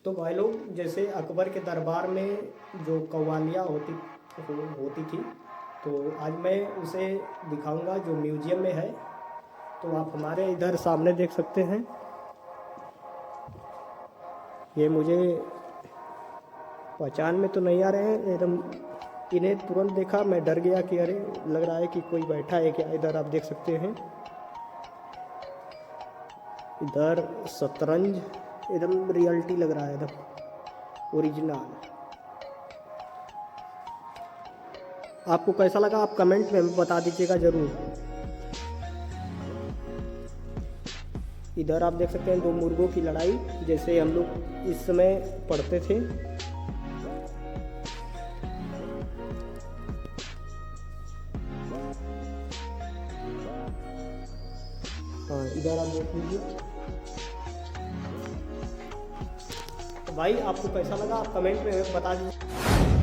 तो भाई लोग, जैसे अकबर के दरबार में जो कव्वालियाँ होती थी, तो आज मैं उसे दिखाऊंगा जो म्यूजियम में है। तो आप हमारे इधर सामने देख सकते हैं। ये मुझे पहचान में तो नहीं आ रहे हैं एकदम। इन्हें तुरंत देखा मैं डर गया कि अरे लग रहा है कि कोई बैठा है क्या। इधर आप देख सकते हैं, इधर शतरंज एकदम रियलिटी लग रहा है, एकदम ओरिजिनल। आपको कैसा लगा आप कमेंट में बता दीजिएगा ज़रूर। इधर आप देख सकते हैं दो मुर्गों की लड़ाई, जैसे हम लोग इस समय पढ़ते थे। हाँ, इधर आप देख लीजिए। तो भाई आपको कैसा लगा आप कमेंट में बता दीजिए।